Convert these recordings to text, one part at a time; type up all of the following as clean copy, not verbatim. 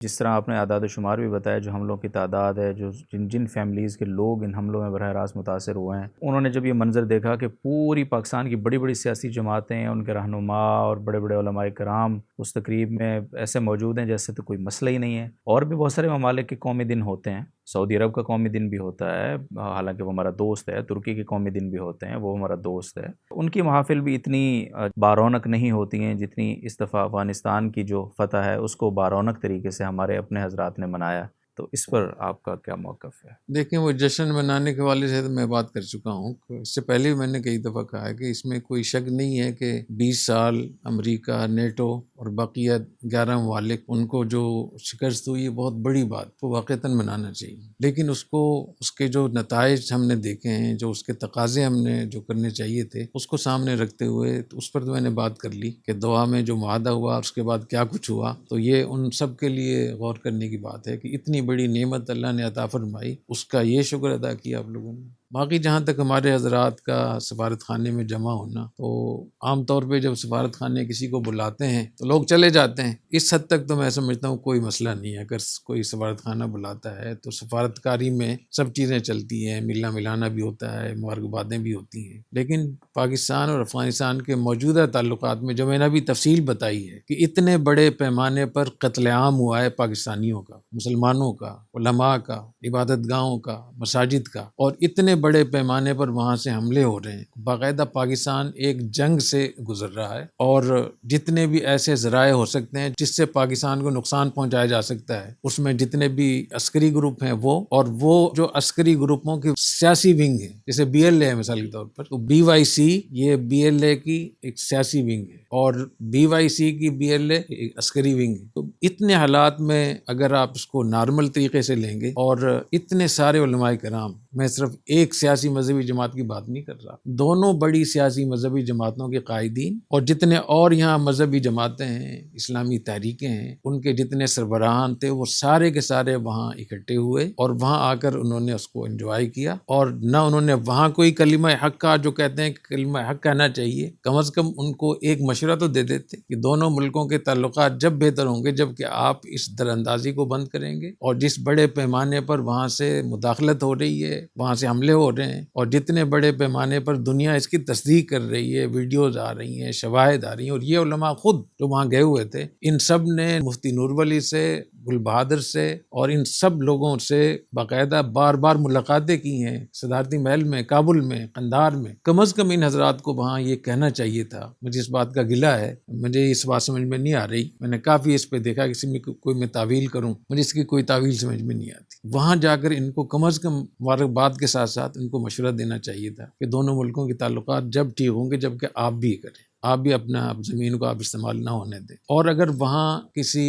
جس طرح آپ نے اعداد و شمار بھی بتایا، جو حملوں کی تعداد ہے، جو جن فیملیز کے لوگ ان حملوں میں براہ راست متاثر ہوئے ہیں، انہوں نے جب یہ منظر دیکھا کہ پوری پاکستان کی بڑی بڑی سیاسی جماعتیں، ان کے رہنما اور بڑے بڑے علماء کرام اس تقریب میں ایسے موجود ہیں جیسے تو کوئی مسئلہ ہی نہیں ہے۔ اور بھی بہت سارے ممالک کے قومی دن ہوتے ہیں، سعودی عرب کا قومی دن بھی ہوتا ہے، حالانکہ وہ ہمارا دوست ہے، ترکی کے قومی دن بھی ہوتے ہیں، وہ ہمارا دوست ہے۔ ان کی محافل بھی اتنی بارونق نہیں ہوتی ہیں جتنی اس دفعہ افغانستان کی جو فتح ہے اس کو بارونق طریقے سے ہمارے اپنے حضرات نے منایا۔ تو اس پر آپ کا کیا موقف ہے؟ دیکھیں، وہ جشن منانے کے حوالے سے میں بات کر چکا ہوں، اس سے پہلے بھی میں نے کئی دفعہ کہا ہے کہ اس میں کوئی شک نہیں ہے کہ 20 سال امریکہ، نیٹو اور بقیہ 11 ممالک ان کو جو شکست ہوئی ہے بہت بڑی بات، وہ واقعتاً منانا چاہیے، لیکن اس کے جو نتائج ہم نے دیکھے ہیں، جو اس کے تقاضے ہم نے جو کرنے چاہیے تھے، اس کو سامنے رکھتے ہوئے تو اس پر تو میں نے بات کر لی کہ دوحہ میں جو معاہدہ ہوا اس کے بعد کیا کچھ ہوا، تو یہ ان سب کے لیے غور کرنے کی بات ہے کہ اتنی بڑی نعمت اللہ نے عطا فرمائی، اس کا یہ شکر ادا کیا آپ لوگوں نے۔ باقی جہاں تک ہمارے حضرات کا سفارت خانے میں جمع ہونا، تو عام طور پہ جب سفارت خانے کسی کو بلاتے ہیں تو لوگ چلے جاتے ہیں، اس حد تک تو میں سمجھتا ہوں کوئی مسئلہ نہیں ہے۔ اگر کوئی سفارت خانہ بلاتا ہے تو سفارتکاری میں سب چیزیں چلتی ہیں، ملنا ملانا بھی ہوتا ہے، مبارکبادیں بھی ہوتی ہیں، لیکن پاکستان اور افغانستان کے موجودہ تعلقات میں جو میں نے ابھی تفصیل بتائی ہے کہ اتنے بڑے پیمانے پر قتل عام ہوا ہے پاکستانیوں کا، مسلمانوں کا، علماء کا، عبادت گاہوں کا، مساجد کا، اور اتنے بڑے پیمانے پر وہاں سے حملے ہو رہے ہیں۔ باقاعدہ پاکستان ایک جنگ سے گزر رہا ہے، اور جتنے بھی ایسے ذرائع ہو سکتے ہیں جس سے پاکستان کو نقصان پہنچایا جا سکتا ہے، اس میں جتنے بھی عسکری گروپ ہیں اور وہ جو عسکری گروپوں کی سیاسی ونگ ہے، جیسے بی ایل اے ہے مثال کے طور پر، تو بی وائی سی یہ بی ایل اے کی ایک سیاسی ونگ ہے، اور بی وائی سی کی بی ایل اے ایک عسکری ونگ ہے۔ تو اتنے حالات میں اگر آپ اس کو نارمل طریقے سے لیں گے، اور اتنے سارے علماء کرام، میں صرف ایک سیاسی مذہبی جماعت کی بات نہیں کر رہا، دونوں بڑی سیاسی مذہبی جماعتوں کے قائدین اور جتنے اور یہاں مذہبی جماعتیں ہیں، اسلامی تحریکیں ہیں، ان کے جتنے سربراہان تھے وہ سارے کے سارے وہاں اکٹھے ہوئے، اور وہاں آ کر انہوں نے اس کو انجوائے کیا، اور نہ انہوں نے وہاں کوئی کلمہ حق کا، جو کہتے ہیں کہ کلمہ حق کہنا چاہیے، کم از کم ان کو ایک مشورہ تو دے دیتے کہ دونوں ملکوں کے تعلقات جب بہتر ہوں گے جب کہ آپ اس دراندازی کو بند کریں گے، اور جس بڑے پیمانے پر وہاں سے مداخلت ہو رہی ہے، وہاں سے حملے ہو رہے ہیں، اور جتنے بڑے پیمانے پر دنیا اس کی تصدیق کر رہی ہے، ویڈیوز آ رہی ہیں، شواہد آ رہی ہیں، اور یہ علماء خود جو وہاں گئے ہوئے تھے، ان سب نے مفتی نور ولی سے، گل بہادر سے، اور ان سب لوگوں سے باقاعدہ بار بار ملاقاتیں کی ہیں، صدارتی محل میں، کابل میں، قندھار میں۔ کم از کم ان حضرات کو وہاں یہ کہنا چاہیے تھا۔ مجھے اس بات کا گلہ ہے، مجھے اس بات سمجھ میں نہیں آ رہی، میں نے کافی اس پہ دیکھا کہ کسی میں کوئی میں تعویل کروں، مجھے اس کی کوئی تعویل سمجھ میں نہیں آتی۔ وہاں جا کر ان کو کم از کم مبارکباد کے ساتھ ساتھ ان کو مشورہ دینا چاہیے تھا کہ دونوں ملکوں کے تعلقات جب ٹھیک ہوں گے جب کہ آپ بھی کریں، آپ بھی اپنا زمین کو آپ استعمال نہ ہونے دیں، اور اگر وہاں کسی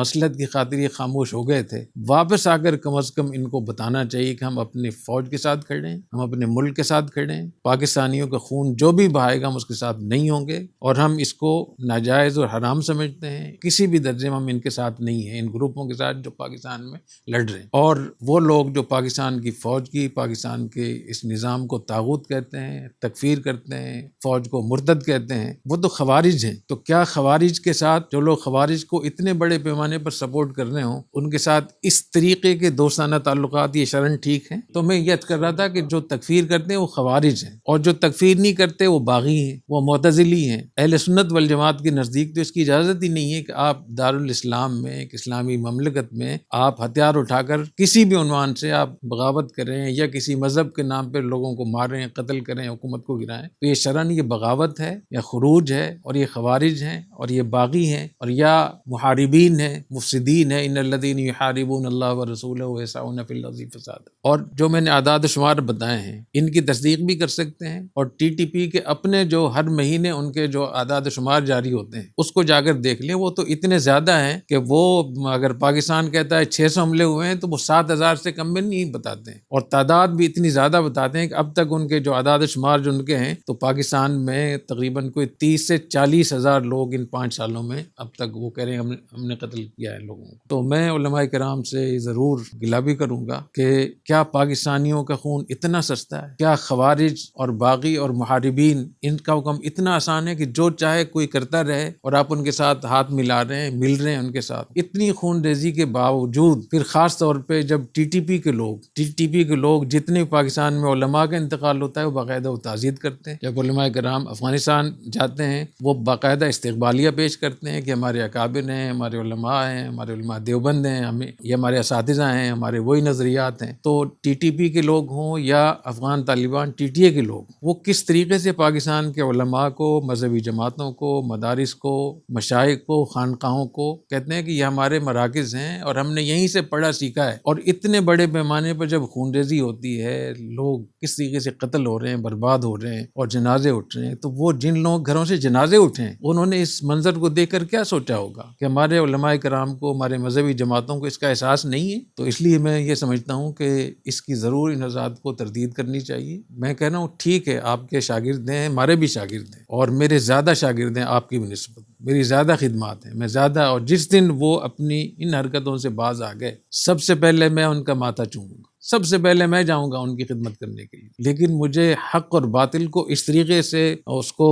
مصلحت کی خاطر یہ خاموش ہو گئے تھے، واپس آ کر کم از کم ان کو بتانا چاہیے کہ ہم اپنی فوج کے ساتھ کھڑے ہیں، ہم اپنے ملک کے ساتھ کھڑے ہیں، پاکستانیوں کا خون جو بھی بہائے گا ہم اس کے ساتھ نہیں ہوں گے، اور ہم اس کو ناجائز اور حرام سمجھتے ہیں، کسی بھی درجے میں ہم ان کے ساتھ نہیں ہیں، ان گروپوں کے ساتھ جو پاکستان میں لڑ رہے ہیں۔ اور وہ لوگ جو پاکستان کی فوج کی، پاکستان کے اس نظام کو طاغوت کہتے ہیں، تکفیر کرتے ہیں، فوج کو مرتد کہتے ہیں، وہ تو خوارج ہیں۔ تو کیا خوارج کے ساتھ، جو لوگ خوارج کو اتنے بڑے پیمانے پر سپورٹ کر رہے ہوں، ان کے ساتھ اس طریقے کے دوستانہ تعلقات یہ شرعاً ٹھیک ہیں؟ تو میں یہ عرض کر رہا تھا کہ جو تکفیر کرتے ہیں وہ خوارج ہیں، اور جو تکفیر نہیں کرتے وہ باغی ہیں، وہ معتزلی ہیں۔ اہل سنت والجماعت کے نزدیک تو اس کی اجازت ہی نہیں ہے کہ آپ دارالاسلام میں، ایک اسلامی مملکت میں، آپ ہتھیار اٹھا کر کسی بھی عنوان سے آپ بغاوت کریں، یا کسی مذہب کے نام پہ لوگوں کو ماریں، قتل کریں، حکومت کو گرائیں۔ تو یہ شرعاً یہ بغاوت ہے، یا خروج ہے، اور یہ خوارج ہیں، اور یہ باغی ہیں، اور یا محاربین ہیں، مفسدین ہیں۔ ان الذین یحاربون اللہ ورسولہ ویسعون فی الارض فسادا۔ اور جو میں نے اعداد و شمار بتائے ہیں ان کی تصدیق بھی کر سکتے ہیں، اور ٹی ٹی پی کے اپنے جو ہر مہینے ان کے جو اعداد و شمار جاری ہوتے ہیں اس کو جا کر دیکھ لیں، وہ تو اتنے زیادہ ہیں کہ وہ اگر پاکستان کہتا ہے 600 حملے ہوئے ہیں تو وہ 7000 سے کم میں نہیں بتاتے ہیں، اور تعداد بھی اتنی زیادہ بتاتے ہیں کہ اب تک ان کے جو اعداد و شمار جو ان کے ہیں، تو پاکستان میں تقریباً کوئی 30 سے 40 ہزار لوگ ان 5 سالوں میں اب تک وہ کہہ رہے ہیں ہم نے قتل کیا ہے لوگوں کو. تو میں علماء کرام سے ضرور گلہ بھی کروں گا کہ کیا پاکستانیوں کا خون اتنا سستا ہے؟ کیا خوارج اور باغی اور محاربین ان کا حکم اتنا آسان ہے کہ جو چاہے کوئی کرتا رہے اور آپ ان کے ساتھ ہاتھ ملا رہے ہیں، مل رہے ہیں ان کے ساتھ؟ اتنی خون ریزی کے باوجود پھر خاص طور پہ جب ٹی ٹی پی کے لوگ جتنے پاکستان میں علماء کا انتقال ہوتا ہے وہ باقاعدہ وہ تعزیت کرتے ہیں. جب علماء کرام افغانستان جاتے ہیں وہ باقاعدہ استقبالیہ پیش کرتے ہیں کہ ہمارے اکابر ہیں، ہمارے علماء ہیں، ہمارے علماء دیوبند ہیں، یہ ہمارے اساتذہ ہیں، ہمارے وہی نظریات ہیں. تو ٹی ٹی پی کے لوگ ہوں یا Afghan Taliban T T A کے لوگ، وہ کس طریقے سے پاکستان کے علماء کو، مذہبی جماعتوں کو، مدارس کو، مشائخ کو، خانقاہوں کو کہتے ہیں کہ یہ ہمارے مراکز ہیں اور ہم نے یہیں سے پڑھا سیکھا ہے. اور اتنے بڑے پیمانے پر جب خون ریزی ہوتی ہے، لوگ کس طریقے سے قتل ہو رہے ہیں، برباد ہو رہے ہیں اور جنازے اٹھ رہے ہیں، تو وہ جن لوگ گھروں سے جنازے اٹھے ہیں انہوں نے اس منظر کو دیکھ کر کیا سوچا ہوگا کہ ہمارے علماء کرام کو، ہمارے مذہبی جماعتوں کو اس کا احساس نہیں ہے. تو اس لیے میں یہ سمجھتا ہوں کہ اس کی ضرور ان حضرات کو تردید کرنی چاہیے. میں کہہ رہا ہوں ٹھیک ہے آپ کے شاگرد ہیں، ہمارے بھی شاگرد ہیں اور میرے زیادہ شاگرد ہیں آپ کی بنسبت، میری زیادہ خدمات ہیں، میں زیادہ، اور جس دن وہ اپنی ان حرکتوں سے باز آ گئے سب سے پہلے میں ان کا ماتھا چوموں گا، سب سے پہلے میں جاؤں گا ان کی خدمت کرنے کے لیے. لیکن مجھے حق اور باطل کو اس طریقے سے اس کو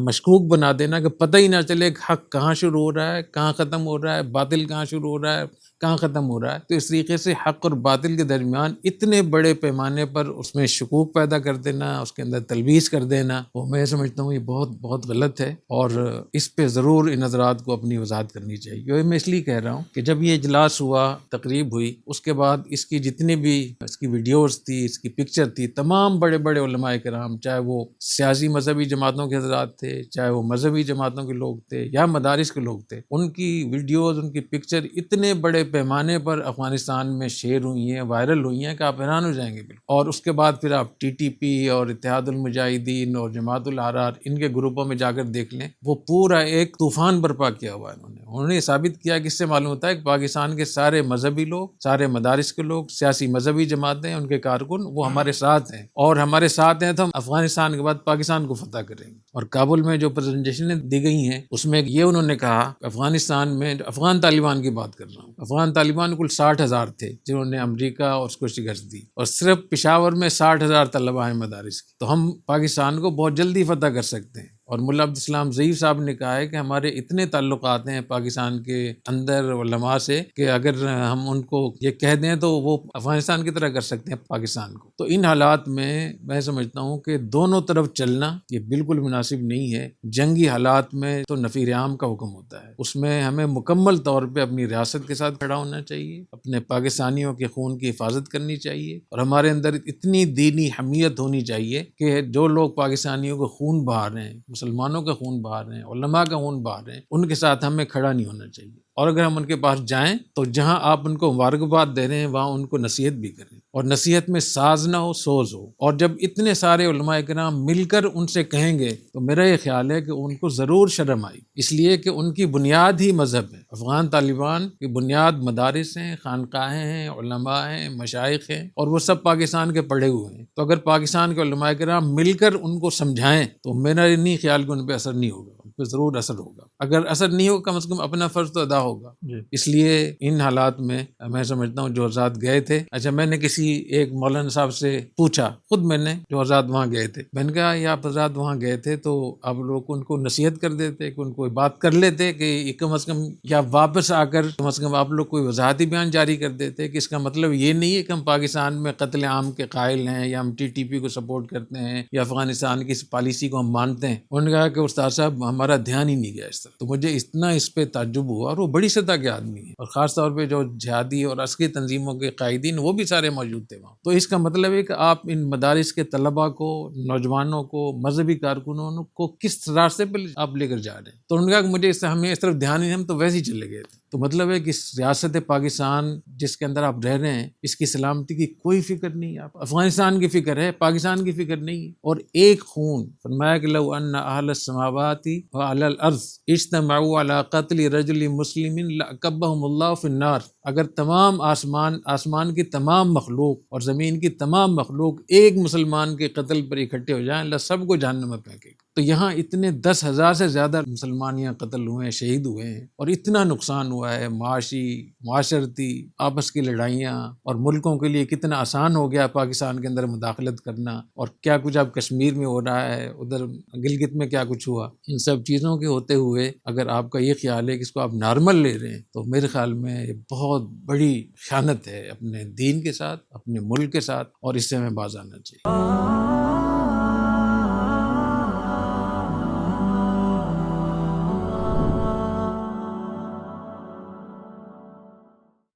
مشکوک بنا دینا کہ پتہ ہی نہ چلے کہ حق کہاں شروع ہو رہا ہے، کہاں ختم ہو رہا ہے، باطل کہاں شروع ہو رہا ہے، کہاں ختم ہو رہا ہے. تو اس طریقے سے حق اور باطل کے درمیان اتنے بڑے پیمانے پر اس میں شکوک پیدا کر دینا، اس کے اندر تلبیس کر دینا، وہ میں سمجھتا ہوں یہ بہت بہت غلط ہے. اور اس پہ ضرور ان حضرات کو اپنی وضاحت کرنی چاہیے. یہ میں اس لیے کہہ رہا ہوں کہ جب یہ اجلاس ہوا، تقریب ہوئی، اس کے بعد اس کی جتنی بھی اس کی ویڈیوز تھی، اس کی پکچر تھی، تمام بڑے بڑے علماء کرام، چاہے وہ سیاسی مذہبی جماعتوں کے حضرات تھے، چاہے وہ مذہبی جماعتوں کے لوگ تھے یا مدارس کے لوگ تھے، ان کی ویڈیوز، ان کی پکچر اتنے بڑے پیمانے پر افغانستان میں شیئر ہوئی ہیں، وائرل ہوئی ہیں کہ آپ حیران ہو جائیں گے. اور اس کے بعد پھر آپ ٹی ٹی پی اور اتحاد المجاہدین اور جماعت الاحرار ان کے گروپوں میں جا کر دیکھ لیں، وہ پورا ایک طوفان برپا کیا ہوا ہے. انہوں نے یہ ثابت کیا کہ اس سے معلوم ہوتا ہے کہ پاکستان کے سارے مذہبی لوگ، سارے مدارس کے لوگ، سیاسی مذہبی جماعتیں، ان کے کارکن وہ ہمارے ساتھ ہیں، اور ہمارے ساتھ ہیں تو ہم افغانستان کے بعد پاکستان کو فتح کریں گے. اور کابل میں جو پریزنٹیشنیں دی گئی ہیں اس میں یہ انہوں نے کہا کہ افغانستان میں، افغان طالبان کی بات کر رہا ہوں، افغان طالبان کل 60,000 تھے جنہوں نے امریکہ اور اس کو شکست دی، اور صرف پشاور میں 60,000 طلبہ ہیں مدارس کی. تو ہم پاکستان کو بہت جلدی فتح کر سکتے ہیں. اور ملا عبدالسلام ظہیر صاحب نے کہا ہے کہ ہمارے اتنے تعلقات ہیں پاکستان کے اندر علماء سے کہ اگر ہم ان کو یہ کہہ دیں تو وہ افغانستان کی طرح کر سکتے ہیں پاکستان کو. تو ان حالات میں سمجھتا ہوں کہ دونوں طرف چلنا یہ بالکل مناسب نہیں ہے. جنگی حالات میں تو نفیر عام کا حکم ہوتا ہے، اس میں ہمیں مکمل طور پہ اپنی ریاست کے ساتھ کھڑا ہونا چاہیے، اپنے پاکستانیوں کے خون کی حفاظت کرنی چاہیے، اور ہمارے اندر اتنی دینی حمیت ہونی چاہیے کہ جو لوگ پاکستانیوں کو خون بہا رہے ہیں، مسلمانوں کا خون بہا رہے ہیں، علماء کا خون بہا رہے ہیں، ان کے ساتھ ہمیں کھڑا نہیں ہونا چاہیے. اور اگر ہم ان کے پاس جائیں تو جہاں آپ ان کو مبارکباد دے رہے ہیں وہاں ان کو نصیحت بھی کریں، اور نصیحت میں ساز نہ ہو، سوز ہو. اور جب اتنے سارے علماء کرام مل کر ان سے کہیں گے تو میرا یہ خیال ہے کہ ان کو ضرور شرم آئی، اس لیے کہ ان کی بنیاد ہی مذہب ہے. افغان طالبان کی بنیاد مدارس ہیں، خانقاہیں ہیں، علماء ہیں، مشائخ ہیں، اور وہ سب پاکستان کے پڑھے ہوئے ہیں. تو اگر پاکستان کے علماء کرام مل کر ان کو سمجھائیں تو میرا یہ نہیں خیال کہ ان پہ اثر نہیں ہوگا، ان پہ ضرور اثر ہوگا. اگر اثر نہیں ہوگا کم از کم اپنا فرض تو ادا ہوگا. اس لیے ان حالات میں سمجھتا ہوں جو حضرات گئے تھے، اچھا میں نے کسی ایک مولانا صاحب سے پوچھا، خود میں نے، جو حضرات وہاں گئے تھے، میں نے کہا یہ آپ حضرات وہاں گئے تھے تو آپ لوگ ان کو نصیحت کر دیتے کہ ان کو بات کر لیتے کہ کم از کم، یا واپس آ کر کم از کم آپ لوگ کوئی وضاحتی بیان جاری کر دیتے کہ اس کا مطلب یہ نہیں ہے کہ ہم پاکستان میں قتل عام کے قائل ہیں یا ہم ٹی ٹی پی کو سپورٹ کرتے ہیں یا افغانستان کی اس پالیسی کو ہم مانتے ہیں. انہوں نے کہا کہ استاد صاحب ہمارا دھیان ہی نہیں گیا اس طرح. تو مجھے اتنا اس پہ تعجب ہوا، اور وہ بڑی سطح کے آدمی ہیں، اور خاص طور پہ جو جہادی اور عسکری تنظیموں کے قائدین وہ بھی سارے موجود تھے وہاں. تو اس کا مطلب ہے کہ آپ ان مدارس کے طلباء کو، نوجوانوں کو، مذہبی کارکنوں کو کس راستے پہ آپ لے کر جا رہے ہیں. تو انہوں نے کہا کہ مجھے ہمیں اس طرف دھیان نہیں، ہم تو ویسے ہی چلے گئے تھے. تو مطلب ہے کہ اس ریاست پاکستان جس کے اندر آپ رہ رہے ہیں اس کی سلامتی کی کوئی فکر نہیں. آپ افغانستان کی فکر ہے، پاکستان کی فکر نہیں ہے. اور ایک خون، فرمایا کہ لو ان اہل السماوات وعلی الارض اجتمعوا علی قتل رجل مسلم لأکبہم اللہ فی النار. اگر تمام آسمان کی تمام مخلوق اور زمین کی تمام مخلوق ایک مسلمان کے قتل پر اکٹھے ہو جائیں، اللہ سب کو جہنم میں پھینکے گا. تو تو یہاں اتنے 10,000 سے زیادہ مسلمان یہاں قتل ہوئے ہیں، شہید ہوئے ہیں، اور اتنا نقصان ہوا ہے معاشی، معاشرتی، آپس کی لڑائیاں، اور ملکوں کے لیے کتنا آسان ہو گیا پاکستان کے اندر مداخلت کرنا، اور کیا کچھ اب کشمیر میں ہو رہا ہے، ادھر گلگت میں کیا کچھ ہوا، ان سب چیزوں کے ہوتے ہوئے اگر آپ کا یہ خیال ہے کہ اس کو آپ نارمل لے رہے ہیں تو میرے خیال میں یہ بہت بڑی خیانت ہے اپنے دین کے ساتھ، اپنے ملک کے ساتھ، اور اس سے ہمیں باز آنا چاہیے۔